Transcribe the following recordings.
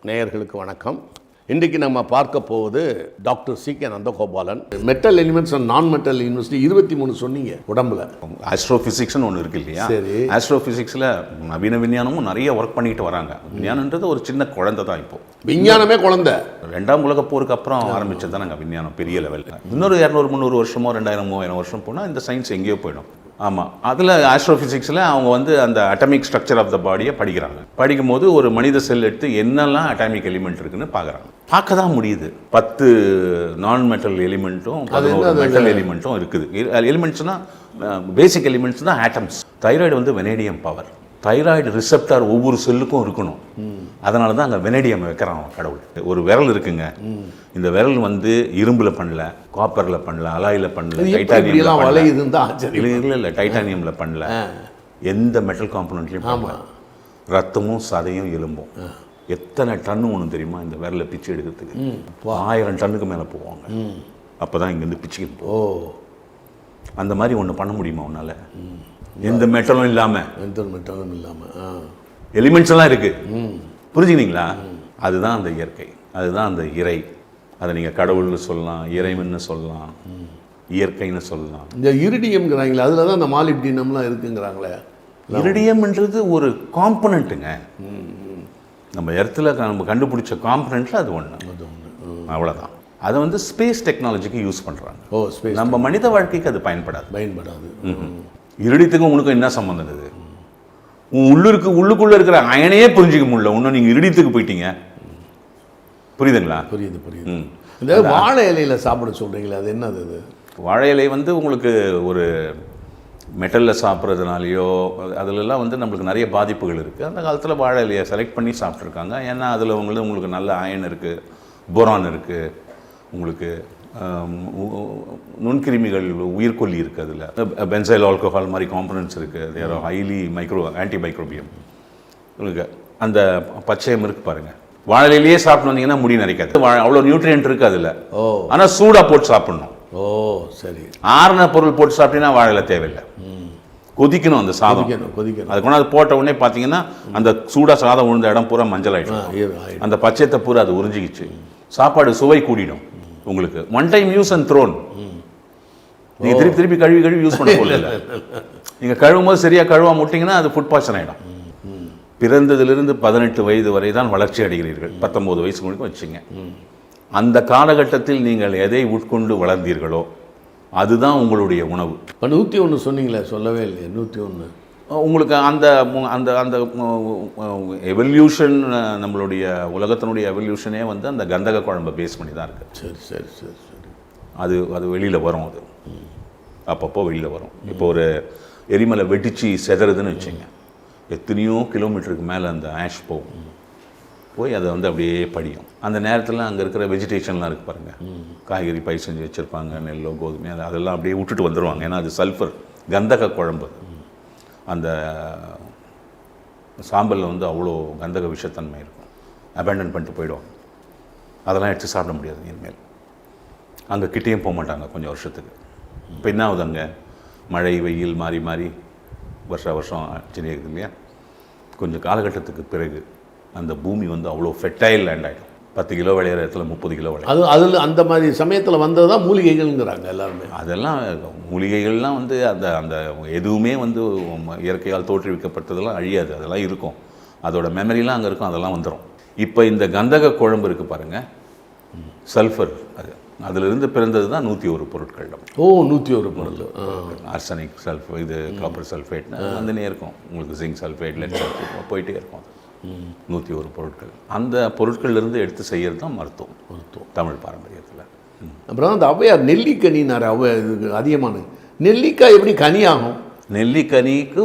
நேயர்களுக்கு வணக்கம். இன்றைக்கு நம்ம பார்க்க போவது doctor சி.கே. Nandagopalan. Metal elements and நான் மெட்டல் யூனிவர்சிட்டி 23 சொன்னீங்க உடம்புல. ஆஸ்ட்ரோஃபிசிக்ஸ்னு ஒன்று இருக்கு இல்லையா? சரி. ஆஸ்ட்ரோஃபிசிக்ஸில் நவீன விஞ்ஞானமும் நிறைய ஒர்க் பண்ணிட்டு வராங்க. விஞ்ஞானன்றது ஒரு சின்ன குழந்தை தான். இப்போ விஞ்ஞானமே குழந்தை. 2ஆம் உலகப் போருக்கு அப்புறம் ஆரம்பிச்சது தான் நாங்கள் விஞ்ஞானம் பெரிய லெவலில். இன்னொரு 200-300 வருஷமோ 2000-3000 வருஷம் போனால் இந்த சயின்ஸ் எங்கேயோ போயிடும். ஆமாம், அதில் ஆஸ்ட்ரோஃபிசிக்ஸில் அவங்க வந்து அந்த அட்டாமிக் ஸ்ட்ரக்சர் ஆஃப் த பாடியை படிக்கிறாங்க. படிக்கும்போது ஒரு மனித செல் எடுத்து என்னெல்லாம் அட்டாமிக் எலிமெண்ட் இருக்குன்னு பார்க்குறாங்க. பார்க்க தான் முடியுது. 10 நான் மெட்டல் எலிமெண்ட்டும் 11 மெட்டல் எலிமெண்ட்டும் இருக்குது. எலிமெண்ட்ஸ்னால் பேசிக் எலிமெண்ட்ஸ் தான் ஆட்டம்ஸ். தைராய்டு வந்து வெனேடியம் பவர். தைராய்டு ரிசெப்டார் ஒவ்வொரு செல்லுக்கும் இருக்கணும். அதனால தான் அங்கே வெனேடியம் வைக்கிறான் கடவுள். ஒரு விரல் இருக்குங்க, இந்த விரல் வந்து இரும்பில் பண்ணல, காப்பரில் பண்ணல, அலாயில் பண்ணல, டைட்டானியம் இல்லை டைட்டானியமில் பண்ணல, எந்த மெட்டல் காம்பனண்ட்லையும் பண்ணல. ரத்தமும் சதையும் எலும்பும் எத்தனை டன்னு ஒன்று தெரியுமா? இந்த விரலை பிச்சு எடுக்கிறதுக்கு 1000 டன்னுக்கு மேலே போவாங்க. அப்போ தான் இங்கேருந்து பிச்சுக்கு அந்த மாதிரி ஒன்று பண்ண முடியுமா உன்னால்? எந்த மெட்டலும் இல்லாமல், எலிமெண்ட்ஸ் எல்லாம் இருக்கு. புரிஞ்சுக்கினீங்களா? அதுதான் அந்த இயற்கை, அதுதான் அந்த இறை. அதை நீங்கள் கடவுள்னு சொல்லலாம், இறைவன்னு சொல்லலாம், இயற்கைன்னு சொல்லலாம். இந்த இரிடியம்ங்கிறாங்களே, அதில் தான் இந்த மாலிப்டினம்லாம் இருக்குங்கிறாங்களே. இரிடியம்ன்றது ஒரு காம்பனண்ட்டுங்க. நம்ம எர்த்தில் நம்ம கண்டுபிடிச்ச காம்பனண்ட்டில் அது ஒன்று, அவ்வளோதான். அதை வந்து ஸ்பேஸ் டெக்னாலஜிக்கு யூஸ் பண்ணுறாங்க. நம்ம மனித வாழ்க்கைக்கு அது பயன்படாது. இரிடியத்துக்கும் உனக்கும் என்ன சம்மந்தம்? இது உள்ளுக்குள்ளே இருக்கிற அயனையே புரிஞ்சிக்க முடியல. இன்னும் நீங்கள் இரிடியத்துக்கு போயிட்டீங்க. புரியுதுங்களா? புரியுது. இந்த வாழை இலையில் சாப்பிட சொல்கிறீங்களே, அது என்னது? அது வாழை இலை வந்து உங்களுக்கு ஒரு மெட்டலில் சாப்பிட்றதுனாலையோ அதிலெல்லாம் வந்து நம்மளுக்கு நிறைய பாதிப்புகள் இருக்குது. அந்த காலத்தில் வாழை இலையை செலக்ட் பண்ணி சாப்பிட்ருக்காங்க. ஏன்னா அதில் உங்களுக்கு நல்ல அயன் இருக்குது, போரான் இருக்குது, உங்களுக்கு நுண்கிருமிகள், உயிர்கொல்லி இருக்குது, அதில் பென்சைல் ஆல்கஹால் மாதிரி காம்பனன்ட்ஸ் இருக்குது. There are highly antimicrobial. உங்களுக்கு அந்த பச்சையம் இருக்குது பாருங்கள். வாழையிலேயே சாப்பிட்டு வந்தீங்கன்னா முடி நிறைக்காது. அவ்வளோ நியூட்ரியன்ட் இருக்குது அதில். ஆனால் சூடாக போட்டு சாப்பிட்ணும். சரி. ஆறுன பொருள் போட்டு சாப்பிட்டீங்கன்னா வாழையில தேவையில்லை. கொதிக்கணும் அந்த சாதம். அது கொண்டு அது போட்ட உடனே பார்த்தீங்கன்னா அந்த சூடாக சாதம் விழுந்த இடம் பூரா மஞ்சள் ஆகிடும். அந்த பச்சையத்தை பூரா அது உறிஞ்சிக்கிச்சு. சாப்பாடு சுவை கூடிடும் உங்களுக்கு. One time use and thrown. நீங்கள் திருப்பி கழுவி யூஸ் பண்ண போகல. நீங்கள் கழுவும் போது சரியாக கழுவாம விட்டிங்கன்னா அது ஃபுட் பாய்சன் ஆகிடும். பிறந்ததிலிருந்து 18 வயது வரை தான் வளர்ச்சி அடைகிறீர்கள். 19 வயசு முடிக்கும் வச்சுங்க. அந்த காலகட்டத்தில் நீங்கள் எதை உட்கொண்டு வளர்ந்தீர்களோ அதுதான் உங்களுடைய உணவு. இப்போ 101 சொன்னீங்களே, சொல்லவே இல்லை. 101 உங்களுக்கு அந்த அந்த அந்த எவல்யூஷன், நம்மளுடைய உலகத்தினுடைய எவல்யூஷனே வந்து அந்த கந்தக குழம்பை பேஸ் பண்ணி தான் இருக்குது. சரி. அது வெளியில் வரும். அது அப்பப்போ வெளியில் வரும். இப்போ ஒரு எரிமலை வெடிச்சு செதறதுன்னு வச்சுங்க, எத்தனையோ கிலோமீட்டருக்கு மேலே அந்த ஆஷ் போய் அதை வந்து அப்படியே படியும். அந்த நேரத்தில் அங்கே இருக்கிற வெஜிடேஷன்லாம் இருக்குது பாருங்கள். காய்கறி பயிர் செஞ்சு வச்சுருப்பாங்க, நெல்லோ கோதுமை, அதெல்லாம் அப்படியே விட்டுட்டு வந்துடுவாங்க. ஏன்னா அது சல்ஃபர், கந்தக குழம்பு. அந்த சாம்பலில் வந்து அவ்வளோ கந்தக விஷத்தன்மை இருக்கும். அபேண்டன் பண்ணிட்டு போயிடுவாங்க. அதெல்லாம் எடுத்து சாப்பிட முடியாது இனிமேல். அங்கே கிட்டேயும் போக மாட்டாங்க கொஞ்சம் வருஷத்துக்கு. இப்போ என்ன ஆகுது, அங்கே மழை வெயில் மாறி வருஷம் ஆச்சுன்னு இருக்குது இல்லையா? கொஞ்சம் காலகட்டத்துக்கு பிறகு அந்த பூமி வந்து அவ்வளோ ஃபெர்டைல் லேண்ட் ஆகிடும். 10 கிலோ விளையிற இடத்துல 30 கிலோ விளையும். அதில் அந்த மாதிரி சமயத்தில் வந்தது தான் மூலிகைகள்ங்கிறாங்க எல்லாருமே. அதெல்லாம் மூலிகைகள்லாம் வந்து அந்த எதுவுமே வந்து இயற்கையால் தோற்றுவிக்கப்பட்டதெல்லாம் அழியாது. அதெல்லாம் இருக்கும். அதோட மெமரிலாம் அங்கே இருக்கும். அதெல்லாம் வந்துடும். இப்போ இந்த கந்தக குழம்பு இருக்குது பாருங்கள், சல்ஃபர், அதிலிருந்து பிறந்தது தான் 101 பொருட்கள். 101 பொருள். ஆர்சனிக் சல்ஃபேட், இது காப்பர் சல்ஃபேட் வந்துனே இருக்கும். உங்களுக்கு ஜிங்க் சல்ஃபேட், லெட் சல்ஃபேட் போயிட்டே இருக்கும். அது 101 பொருட்கள். அந்த பொருட்கள்லேருந்து எடுத்து செய்கிறது தான் மருத்துவம் தமிழ் பாரம்பரியத்தில். அப்புறம் அந்த ஔவையார் நெல்லிக்கனினார். அதிகமான நெல்லிக்காய் எப்படி கனி ஆகும்? நெல்லிக்கனிக்கு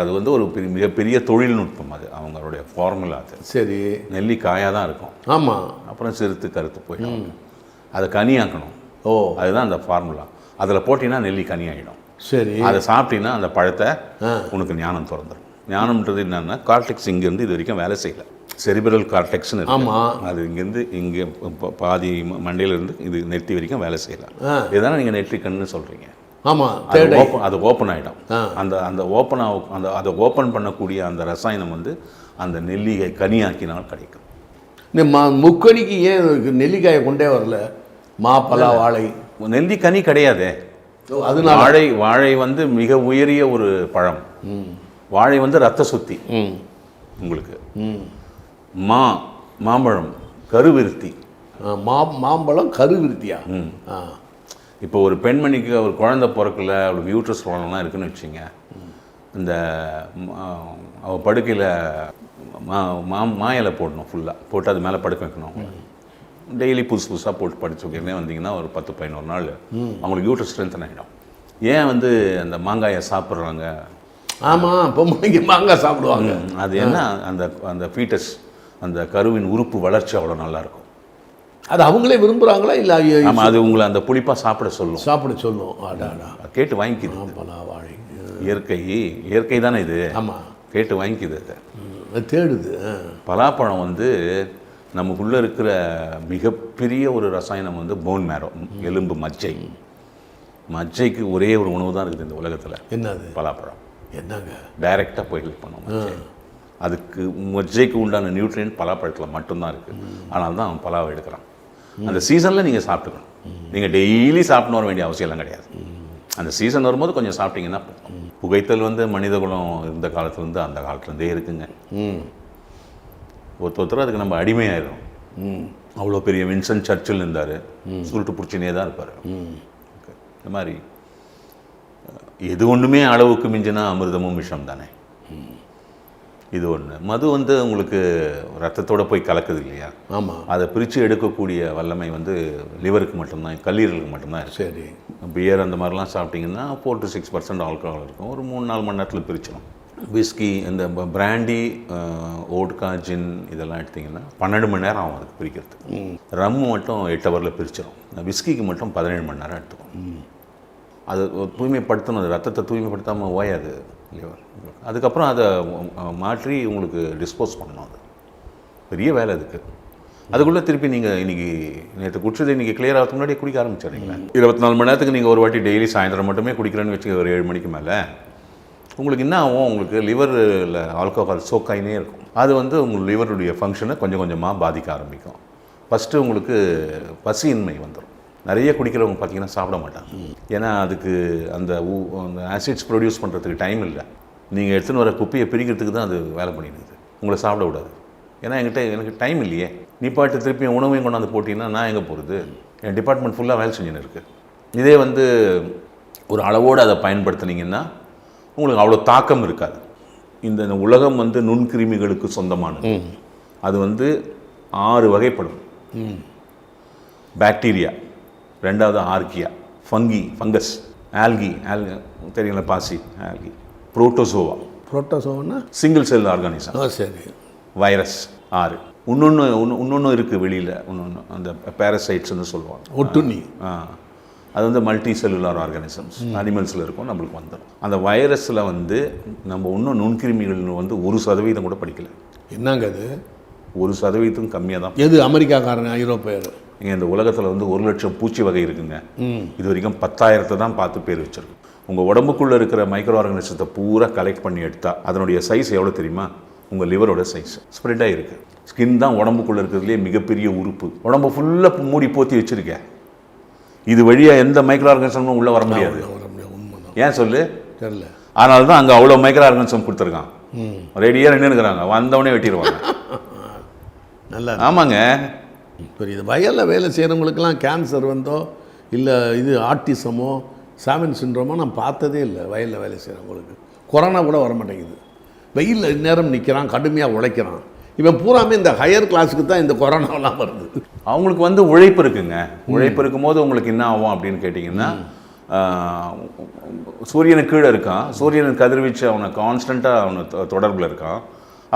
அது வந்து ஒரு மிகப்பெரிய தொழில்நுட்பம். அது அவங்களுடைய ஃபார்முலா. அது சரி, நெல்லிக்காயாக தான் இருக்கும். ஆமாம். அப்புறம் சிறுத்து கருத்து போயிடும். அதை கனியாக்கணும். அதுதான் அந்த ஃபார்முலா. அதில் போட்டிங்கன்னா நெல்லி கனி ஆகிடும். சரி. அதை சாப்பிட்டீங்கன்னா அந்த பழத்தை உனக்கு ஞானம் திறந்துடும். ஞானம்ன்றது என்னென்னா, கார்டெக்ஸ் இங்கேருந்து இது வரைக்கும் வேலை செய்யலை. செரிபிரல் கார்டெக்ஸ்னு இருக்கு. அது இங்கேருந்து இங்கே பாதி மண்டையிலேருந்து இது நெற்றி வரைக்கும் வேலை செய்யலாம். இதுதானே நீங்கள் நெற்றி கண்ணுன்னு சொல்கிறீங்க. ஆமாம். அது ஓப்பன் ஆகிடும். அதை ஓப்பன் பண்ணக்கூடிய அந்த ரசாயனம் வந்து அந்த நெல்லிகை கனியாக்கினால் கிடைக்கும். முக்கணிக்கு ஏன் நெல்லிக்காயை கொண்டே வரல? பலா, வாழை. நெல்லிக்கனி கிடையாதே. அதனால வாழை வந்து மிக உயரிய ஒரு பழம். வாழை வந்து ரத்த சுத்தி உங்களுக்கு. மாம்பழம் கருவிருத்தி. மாம்பழம் கருவிருத்தியா? இப்போ ஒரு பெண்மணிக்கு ஒரு குழந்தை பிறக்கல, அவளுக்கு யூட்ரஸ் ப்ராப்ளம்லாம் இருக்குன்னு வச்சுங்க, இந்த அவள் படுக்கையில் மா இலை போடணும், ஃபுல்லாக போட்டு அது மேலே படுக்க வைக்கணும். டெய்லி புதுசாக போட்டு படிச்சு வைக்கிறதே வந்தீங்கன்னா ஒரு 10-11 நாள் அவங்களுக்கு யூட்ரஸ் ஸ்ட்ரென்த்தன் ஆகிடும். ஏன் வந்து அந்த மாங்காயை சாப்பிட்றாங்க? ஆமாம், பொம்மைக்கு மாங்காய் சாப்பிடுவாங்க. அது என்ன, அந்த ஃபீட்டஸ், அந்த கருவின் உறுப்பு வளர்ச்சி அவ்வளோ நல்லாயிருக்கும். அது அவங்களே விரும்புகிறாங்களா இல்லை? ஆமாம், அது உங்களை அந்த புளிப்பாக சாப்பிட சொல்லும். ஆடாடா, கேட்டு வாங்கிக்குது. பலா, வாழை இயற்கை தானே இது. ஆமாம், கேட்டு வாங்கிக்குது. அது தேடுது. பலாப்பழம் வந்து நமக்குள்ளே இருக்கிற மிகப்பெரிய ஒரு ரசாயனம் வந்து போன் மேரோ, எலும்பு மஜ்ஜைக்கு ஒரே ஒரு உணவு தான் இருக்குது இந்த உலகத்தில். என்னது? பலாப்பழம். என்னங்க? டைரெக்டாக போய் ஹெல்ப் பண்ணும். அதுக்கு மஜ்ஜைக்கு உண்டான நியூட்ரியன்ட் பலாப்பழத்தில் மட்டும்தான் இருக்குது. அதனால தான் அவன் பலாவை எடுக்கிறான். அந்த சீசனில் நீங்கள் சாப்பிட்டுக்கணும். நீங்கள் டெய்லி சாப்பிட்டு வர வேண்டிய அவசியம்லாம் கிடையாது. அந்த சீசன் வரும்போது கொஞ்சம் சாப்பிட்டீங்கன்னா. புகைத்தல் வந்து மனித குலம் இருந்த காலத்துலேருந்து அந்த காலத்துலேருந்தே இருக்குங்க. ஒருத்தர் அதுக்கு நம்ம அடிமையாயிடும். அவ்வளோ பெரிய வின்சென்ட் சர்ச்சில் இருந்தார், சுருட்டு பிடிச்சினே தான் இருப்பார். இந்த மாதிரி எது ஒன்றுமே அளவுக்கு மிஞ்சினா அமிர்தமும் விஷம் தானே. இது ஒன்று. மது வந்து உங்களுக்கு ரத்தத்தோடு போய் கலக்குது இல்லையா? ஆமாம். அதை பிரித்து எடுக்கக்கூடிய வல்லமை வந்து லிவருக்கு மட்டும்தான், கல்லீரலுக்கு மட்டும்தான். சரி. பியர் அந்த மாதிரிலாம் சாப்பிட்டிங்கன்னா 4 to 6% ஆல்கஹால் இருக்கும். ஒரு 3-4 மணி நேரத்தில் பிரிச்சிடும். விஸ்கி, இந்த பிராண்டி, ஓட்கா, ஜின் இதெல்லாம் எடுத்திங்கன்னா 12 மணி நேரம் ஆகும் அதுக்கு பிரிக்கிறதுக்கு. ரம்மு மட்டும் 8 ஹவரில் பிரிச்சிடும். விஸ்கிக்கு மட்டும் 17 மணி நேரம் எடுத்துக்கும். அது தூய்மைப்படுத்தணும், அது ரத்தத்தை தூய்மைப்படுத்தாமல் ஓயாது லிவர். அதுக்கப்புறம் அதை மாற்றி உங்களுக்கு டிஸ்போஸ் பண்ணணும். அது பெரிய வேலை அதுக்கு. அதுக்குள்ளே திருப்பி நீங்கள் இன்றைக்கி நேற்று குடிச்சது இன்றைக்கி கிளியர் ஆகிறதுக்கு முன்னாடி குடிக்க ஆரம்பிச்சிடுறீங்களா? 24 மணி நேரத்துக்கு நீங்கள் ஒரு வாட்டி டெய்லி சாயந்தரம் மட்டுமே குடிக்கிறேன்னு வச்சுக்க, ஒரு 7 மணிக்கு மேலே உங்களுக்கு என்ன ஆகும்? உங்களுக்கு லிவரில் ஆல்கஹால் சோக்காயினே இருக்கும். அது வந்து உங்கள் லிவருடைய ஃபங்க்ஷனை கொஞ்சம் கொஞ்சமாக பாதிக்க ஆரம்பிக்கும். ஃபஸ்ட்டு உங்களுக்கு பசியின்மை வந்துடும். நிறைய குடிக்கிறவங்க பார்த்தீங்கன்னா சாப்பிட மாட்டாங்க. ஏன்னா அதுக்கு அந்த ஆசிட்ஸ் ப்ரொடியூஸ் பண்ணுறதுக்கு டைம் இல்லை. நீங்கள் எடுத்துன்னு வர குப்பையை பிரிக்கிறதுக்கு தான் அது வேலை பண்ணிடுது. உங்களை சாப்பிட விடாது. ஏன்னா எனக்கு டைம் இல்லையே. நீ பாட்டு திருப்பி உணவையும் கொண்டாந்து போட்டிங்கன்னா நான் எங்கே போகிறது? என் டிபார்ட்மெண்ட் ஃபுல்லாக வேலை செஞ்சுன்னு இருக்குது. இதே வந்து ஒரு அளவோடு அதை பயன்படுத்துனீங்கன்னா உங்களுக்கு அவ்வளோ தாக்கம் இருக்காது. இந்த உலகம் வந்து நுண்கிருமிகளுக்கு சொந்தமானது. அது வந்து 6 வகைப்படும். பாக்டீரியா, ரெண்டாவது ஆர்கியா, ஃபங்கஸ், ஆல்கி தெரியல, பாசி, ஆல்கி, புரோட்டோசோவா சிங்கிள் செல் ஆர்கானிசம். சரி. வைரஸ் 6. இன்னொன்று இருக்குது வெளியில். இன்னொன்று அந்த பேரசைட்ஸ்ன்னு சொல்லுவாங்க, ஒட்டுண்ணி. அது வந்து மல்டி செல்லுலார் ஆர்கானிசம்ஸ், அனிமல்ஸில் இருக்கும், நம்மளுக்கு வந்துடும். அந்த வைரஸில் வந்து நம்ம இன்னும் நுண்கிருமிகள் வந்து 1% கூட படிக்கலை. என்னங்க அது? 1% கம்மியாக தான். எது? அமெரிக்காக்காரன், ஐரோப்பியர்? இந்த உலகத்தில் வந்து 1 லட்சம் பூச்சி வகை இருக்குங்க. இது வரைக்கும் 10,000 தான் பார்த்து பேர் வச்சிருக்கு. உங்கள் உடம்புக்குள்ளே இருக்கிற மைக்ரோ ஆர்கானிசத்தை பூரா கலெக்ட் பண்ணி எடுத்தால் அதனுடைய சைஸ் எவ்வளோ தெரியுமா? உங்கள் லிவரோட சைஸ். ஸ்ப்ரெட் ஆகிருக்கு. ஸ்கின் தான் உடம்புக்குள்ளே இருக்கிறதுலே மிகப்பெரிய உறுப்பு. உடம்பு ஃபுல்லாக மூடி போற்றி வச்சுருக்கேன். இது வழியாக எந்த மைக்ரோ ஆர்கானிசமும் உள்ளே வர முடியாது. ஏன் சொல்லு? தெரியல. அதனால தான் அங்கே அவ்வளோ மைக்ரோ ஆர்கானிசம் கொடுத்துருக்கான். ரெடியாக நின்றுக்கிறாங்க, வந்தவொடனே வெட்டிடுவாங்க. நல்லா. ஆமாங்க. இப்போ இது வயலில் வேலை செய்கிறவங்களுக்கெல்லாம் கேன்சர் வந்தோ இல்லை இது ஆட்டிசமோ சாமன் சிண்ட்ரோமோ நான் பார்த்ததே இல்லை. வயலில் வேலை செய்கிறவங்களுக்கு கொரோனா கூட வர மாட்டேங்குது. வெயிலில் நேரம் நிற்கிறான், கடுமையாக உழைக்கிறான். இவன் பூராமே இந்த ஹையர் கிளாஸுக்கு தான் இந்த கொரோனாவெலாம் வருது. அவங்களுக்கு வந்து உழைப்பு இருக்குங்க. உழைப்பு இருக்கும்போது உங்களுக்கு என்ன ஆகும் அப்படின்னு கேட்டிங்கன்னா, சூரியனுக்கு கீழே இருக்கான், சூரியனுக்கு கதிர்வீச்சு அவனை கான்ஸ்டண்ட்டாக அவனை தொடர்பில் இருக்கான்.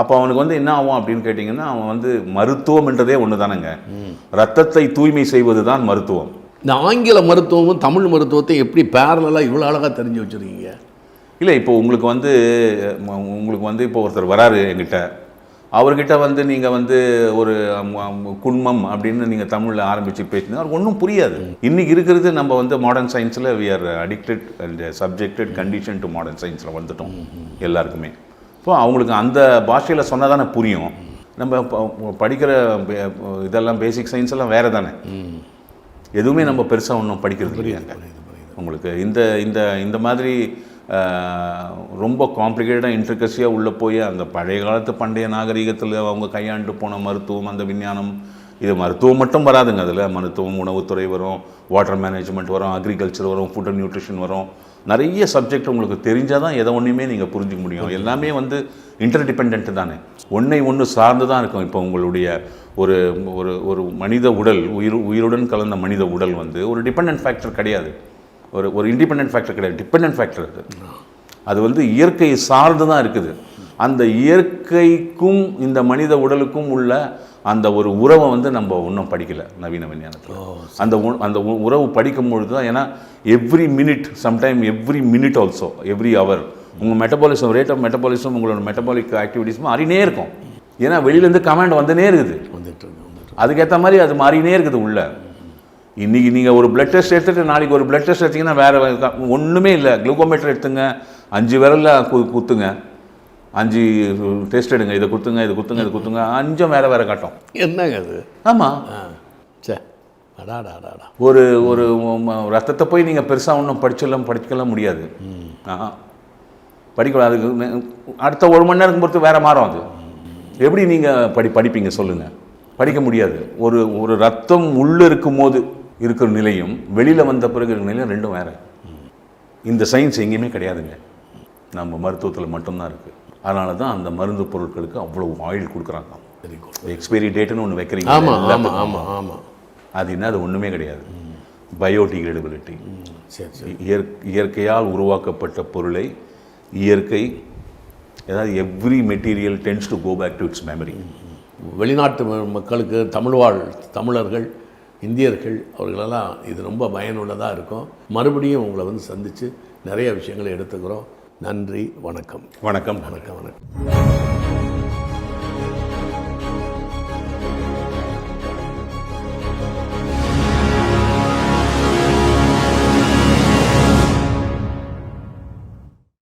அப்போ அவனுக்கு வந்து என்ன ஆகும் அப்படின்னு கேட்டிங்கன்னா, அவன் வந்து மருத்துவம்ன்றதே ஒன்று தானேங்க. ரத்தத்தை தூய்மை செய்வது தான் மருத்துவம். இந்த ஆங்கில மருத்துவமும் தமிழ் மருத்துவத்தையும் எப்படி பேரலாக இவ்வளோ அழகாக தெரிஞ்சு வச்சுருக்கீங்க? இல்லை, இப்போ உங்களுக்கு வந்து இப்போ ஒருத்தர் வராரு என்கிட்ட, அவர்கிட்ட வந்து நீங்கள் வந்து ஒரு குண்மம் அப்படின்னு நீங்கள் தமிழில் ஆரம்பித்து பேசினா அவருக்கு ஒன்றும் புரியாது. இன்றைக்கி இருக்கிறது நம்ம வந்து மாடர்ன் சயின்ஸில் we are addicted and subjected condition to modern சயின்ஸில் வந்துட்டோம் எல்லாருக்குமே. ஸோ அவங்களுக்கு அந்த பாஷையில் சொன்னால் தானே புரியும். நம்ம படிக்கிற இதெல்லாம் பேசிக் சயின்ஸ் எல்லாம் வேறு தானே. எதுவுமே நம்ம பெருசாக ஒன்றும் படிக்கிறது இல்லையாங்க. உங்களுக்கு இந்த இந்த இந்த மாதிரி ரொம்ப காம்ப்ளிகேட்டடாக இன்ட்ரிகஸியாக உள்ளே போய் அந்த பழைய காலத்து பண்டைய நாகரிகத்தில் அவங்க கையாண்டு போன மருத்துவம், அந்த விஞ்ஞானம், இது மருத்துவம் மட்டும் வராதுங்க. அதில் மருத்துவம், உணவுத்துறை வரும், வாட்டர் மேனேஜ்மெண்ட் வரும், அக்ரிகல்ச்சர் வரும், ஃபுட் அண்ட் நியூட்ரிஷன் வரும். நிறைய சப்ஜெக்ட் உங்களுக்கு தெரிஞ்சால் தான் எதை ஒன்றுமே நீங்கள் புரிஞ்சிக்க முடியும். எல்லாமே வந்து இன்டர்டிபெண்ட் தானே, ஒன்றை சார்ந்து தான் இருக்கும். இப்போ உங்களுடைய ஒரு ஒரு ஒரு மனித உடல், உயிருடன் கலந்த மனித உடல் வந்து ஒரு டிபெண்டன்ட் ஃபேக்டர் கிடையாது, ஒரு இண்டிபெண்டன்ட் ஃபேக்டர் கிடையாது, டிபெண்டன்ட் ஃபேக்டர் அது வந்து இயற்கையை சார்ந்து தான் இருக்குது. அந்த இயற்கைக்கும் இந்த மனித உடலுக்கும் உள்ள அந்த ஒரு உறவை வந்து நம்ம இன்னும் படிக்கலை நவீன விஞ்ஞானத்தில். அந்த உறவு படிக்கும் பொழுது தான், ஏன்னா every minute, sometime every minute also every hour உங்கள் மெட்டபாலிசம், ரேட் ஆஃப் மெட்டபாலிசம், உங்களோட மெட்டபாலிக் ஆக்டிவிட்டீஸும் மாறினே இருக்கும். ஏன்னா வெளியிலேருந்து கமாண்ட் வந்துனே இருக்குது, அதுக்கேற்ற மாதிரி அது மாறினே இருக்குது உள்ள. இன்றைக்கி நீங்கள் ஒரு பிளட் டெஸ்ட் எடுத்துகிட்டு நாளைக்கு ஒரு பிளட் டெஸ்ட் எடுத்திங்கன்னா வேறு ஒன்றுமே இல்லை. குளுக்கோமீட்டர் எடுத்துங்க, 5 விரலில் குத்துங்க, 5 டெஸ்ட் எடுங்க, இதை குத்துங்க, இது குத்துங்க, இது குத்துங்க, 5 வேறு காட்டும். என்னங்க அது? ஆமாம், சரி. அடாடாடாடா. ஒரு ஒரு ரத்தத்தை போய் நீங்கள் பெருசாக ஒன்றும் படிக்கலாம் முடியாது. படிக்கலாம். அதுக்கு அடுத்த 1 மணி நேரம் பொறுத்து வேறு மாறும். அது எப்படி நீங்கள் படிப்பீங்க சொல்லுங்கள்? படிக்க முடியாது. ஒரு ரத்தம் உள்ளே இருக்கும் போது இருக்கிற நிலையும் வெளியில் வந்த பிறகு இருக்கிற நிலையும் ரெண்டும் வேறு. இந்த சயின்ஸ் எங்கேயுமே கிடையாதுங்க, நம்ம மருத்துவத்தில் மட்டும்தான் இருக்குது. அதனால தான் அந்த மருந்து பொருட்களுக்கு அவ்வளோ ஆயில் கொடுக்குறாங்க. எக்ஸ்பைரி டேட்டுன்னு ஒன்று வைக்கிறீங்க. ஆமாம் ஆமாம் ஆமாம் ஆமாம். அது என்ன? அது ஒன்றுமே கிடையாது. பயோடிகிரேடபிலிட்டி. சரி சரி. இயற்கையால் உருவாக்கப்பட்ட பொருளை இயற்கை, ஏதாவது every material tends to go back to its memory. வெளிநாட்டு மக்களுக்கு, தமிழர்கள், இந்தியர்கள், அவர்களெல்லாம் இது ரொம்ப பயனுள்ளதாக இருக்கும். மறுபடியும் உங்களை வந்து சந்தித்து நிறைய விஷயங்களை எடுத்துக்கிறோம். நன்றி, வணக்கம். வணக்கம். வணக்கம். வணக்கம்.